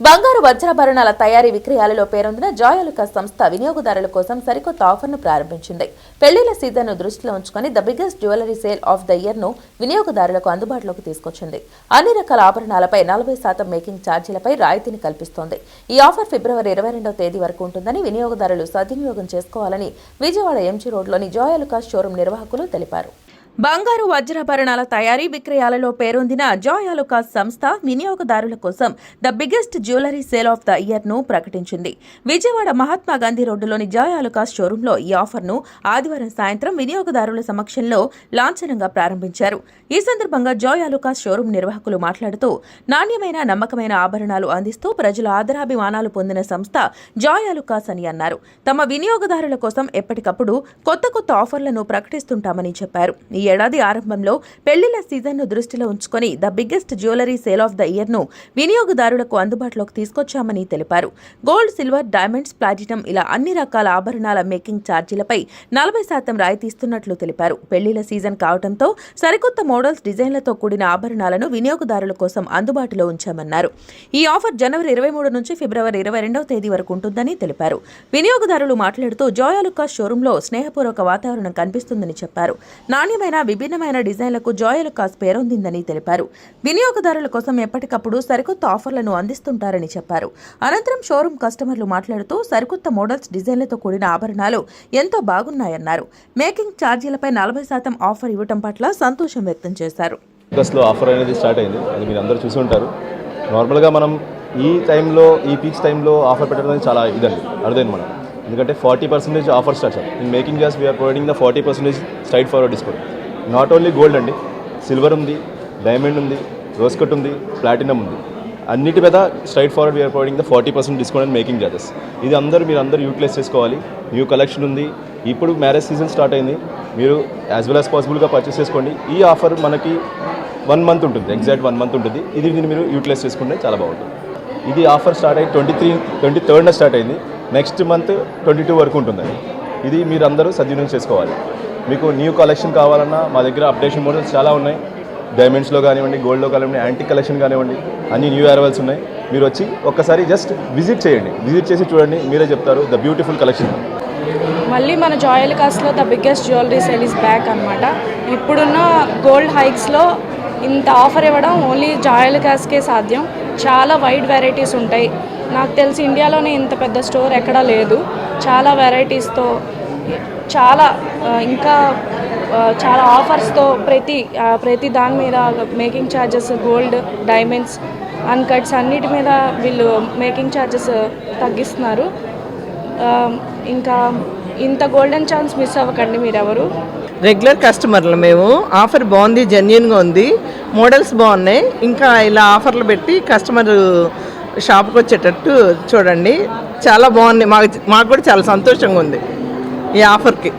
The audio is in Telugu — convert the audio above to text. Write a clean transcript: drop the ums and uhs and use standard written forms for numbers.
బంగారు వజ్రాభరణాల తయారీ విక్రయాలలో పేరొందిన జాయాలుకాస్ సంస్థ వినియోగదారుల కోసం సరికొత్త ఆఫర్ను ప్రారంభించింది. పెళ్లిళ్ల సీజన్ను దృష్టిలో ఉంచుకొని the biggest jewellery sale of the ఇయర్ను వినియోగదారులకు అందుబాటులోకి తీసుకొచ్చింది. అన్ని రకాల ఆభరణాలపై 40% మేకింగ్ ఛార్జీలపై రాయితీని కల్పిస్తోంది. ఈ ఆఫర్ ఫిబ్రవరి 22వ తేదీ వరకు ఉంటుందని వినియోగదారులు సద్వినియోగం చేసుకోవాలని విజయవాడ ఎంజీ రోడ్లోని జాయాలుకాస్ షోరూం నిర్వాహకులు తెలిపారు. బంగారు వజ్రాభరణాల తయారీ విక్రయాలలో పేరొందిన జాయాలుకాస్ సంస్థ వినియోగదారుల కోసం the biggest jewellery sale of the year ను ప్రకటించింది. విజయవాడ మహాత్మా గాంధీ రోడ్డులోని జాయాలుకాస్ షోరూంలో ఈ ఆఫర్ను ఆదివారం సాయంత్రం వినియోగదారుల సమక్షంలో లాంఛనంగా ప్రారంభించారు. ఈ సందర్భంగా జాయాలుకాస్ షోరూం నిర్వాహకులు మాట్లాడుతూ నాణ్యమైన నమ్మకమైన ఆభరణాలు అందిస్తూ ప్రజల ఆదరాభిమానాలు పొందిన సంస్థ జాయాలుకాస్ అని అన్నారు. తమ వినియోగదారుల కోసం ఎప్పటికప్పుడు కొత్త ఆఫర్లను ప్రకటిస్తుంటామని చెప్పారు. ఈ ఏడాది ఆరంభంలో పెళ్లిళ్ల సీజన్ను దృష్టిలో ఉంచుకొని the biggest jewellery sale of the year ను వినియోగదారులకు అందుబాటులోకి తీసుకొచ్చామని తెలిపారు. గోల్డ్, సిల్వర్, డైమండ్స్, ప్లాటినం ఇలా అన్ని రకాల ఆభరణాల మేకింగ్ ఛార్జీలపై 40% రాయితీ ఇస్తున్నట్లు తెలిపారు. పెళ్లిళ్ల సీజన్ కావడంతో సరికొత్త మోడల్స్, డిజైన్లతో కూడిన ఆభరణాలను వినియోగదారుల కోసం అందుబాటులో ఉంచామన్నారు. ఈ ఆఫర్ జనవరి 23 నుంచి ఫిబ్రవరి 22వ తేదీ వరకు ఉంటుందని తెలిపారు. వినియోగదారులు మాట్లాడుతూ జాయాలుకాస్ షోరూంలో స్నేహపూర్వక వాతావరణం కనిపిస్తుందని చెప్పారు. నాణ్యమైన విభిన్నమైన డిజైన్లకు జాయాలుకాస్ పేరొందిందని తెలిపారు. వినియోగదారుల కోసం ఎప్పటికప్పుడు సరికొత్త ఆఫర్లను అందిస్తుంటారని చెప్పారు. అనంతరం షోరూం కస్టమర్లు మాట్లాడుతూ సరికొత్త మోడల్స్, డిజైన్లతో కూడిన ఆభరణాలు ఎంతో బాగున్నాయన్నారు. మేకింగ్ ఛార్జీలపై 40% ఆఫర్ ఇవ్వడం పట్ల సంతోషం వ్యక్తం చేశారు. ఆఫర్ అనేది స్టార్ట్ అయింది, అది మీరు అందరూ చూసి ఉంటారు. నార్మల్గా మనం ఈ టైంలో, ఈ పీక్స్ టైంలో ఆఫర్ పెట్టడం అనేది చాలా ఇదండి, అర్థమైంది మనం. ఎందుకంటే 40% ఆఫర్ స్టార్ట్ ఇన్ మేకింగ్ జాస్ we're providing the 40% straight forward discount. Not only gold అండి, సిల్వర్ ఉంది, డైమండ్ ఉంది, రోజ్ కట్ ఉంది, ప్లాటినం ఉంది. అన్నిటి మీద straight forward we're providing the 40% discount and making charges. ఇది మీరు అందరూ యూటిలైజ్ చేసుకోవాలి. న్యూ కలెక్షన్ ఉంది, ఇప్పుడు మ్యారేజ్ సీజన్ స్టార్ట్ అయింది, మీరు యాజ్ వెల్ యాజ్ పాసిబుల్గా పర్చేస్ చేసుకోండి. ఈ ఆఫర్ మనకి 1 మంత్ ఉంటుంది, ఎగ్జాక్ట్ 1 మంత్ ఉంటుంది. దీన్ని మీరు యూటిలైజ్ చేసుకుంటే చాలా బాగుంటుంది. ఇది ఆఫర్ స్టార్ట్ అయ్యి 23rd స్టార్ట్ అయింది, నెక్స్ట్ మంత్ 22 వరకు ఉంటుందండి. ఇది మీరు అందరూ సద్వినియోగం చేసుకోవాలి. మీకు న్యూ కలెక్షన్ కావాలన్నా మా దగ్గర అప్డేషన్ మోడల్స్ చాలా ఉన్నాయి. డైమండ్స్లో కానివ్వండి, గోల్డ్లో కానివ్వండి, యాంటిక్ కలెక్షన్ కానివ్వండి, అన్ని న్యూ అరైవల్స్ ఉన్నాయి. మీరు వచ్చి ఒక్కసారి జస్ట్ విజిట్ చేయండి, విజిట్ చేసి చూడండి, మీరే చెప్తారు ద బ్యూటిఫుల్ కలెక్షన్. మళ్ళీ మన జాయాలుకాస్లో the biggest jewellery sale is back అనమాట. ఇప్పుడున్న గోల్డ్ హైక్స్లో ఇంత ఆఫర్ ఇవ్వడం ఓన్లీ జాయాలుకాస్కే సాధ్యం. చాలా వైడ్ వెరైటీస్ ఉంటాయి. నాకు తెలిసి ఇండియాలోనే ఇంత పెద్ద స్టోర్ ఎక్కడా లేదు. చాలా వెరైటీస్తో, చాలా ఇంకా చాలా ఆఫర్స్తో ప్రతి దాని మీద మేకింగ్ ఛార్జెస్, గోల్డ్, డైమండ్స్, అన్కట్స్ అన్నిటి మీద వీళ్ళు మేకింగ్ ఛార్జెస్ తగ్గిస్తున్నారు. ఇంకా ఇంత గోల్డెన్ ఛాన్స్ మిస్ అవ్వకండి మీరెవరు. రెగ్యులర్ కస్టమర్లు మేము. ఆఫర్ బాగుంది, జెన్యూన్గా ఉంది, మోడల్స్ బాగున్నాయి. ఇంకా ఇలా ఆఫర్లు పెట్టి కస్టమర్ షాప్కి వచ్చేటట్టు చూడండి. చాలా బాగుంది, మాకు కూడా చాలా సంతోషంగా ఉంది ఈ ఆఫర్కి.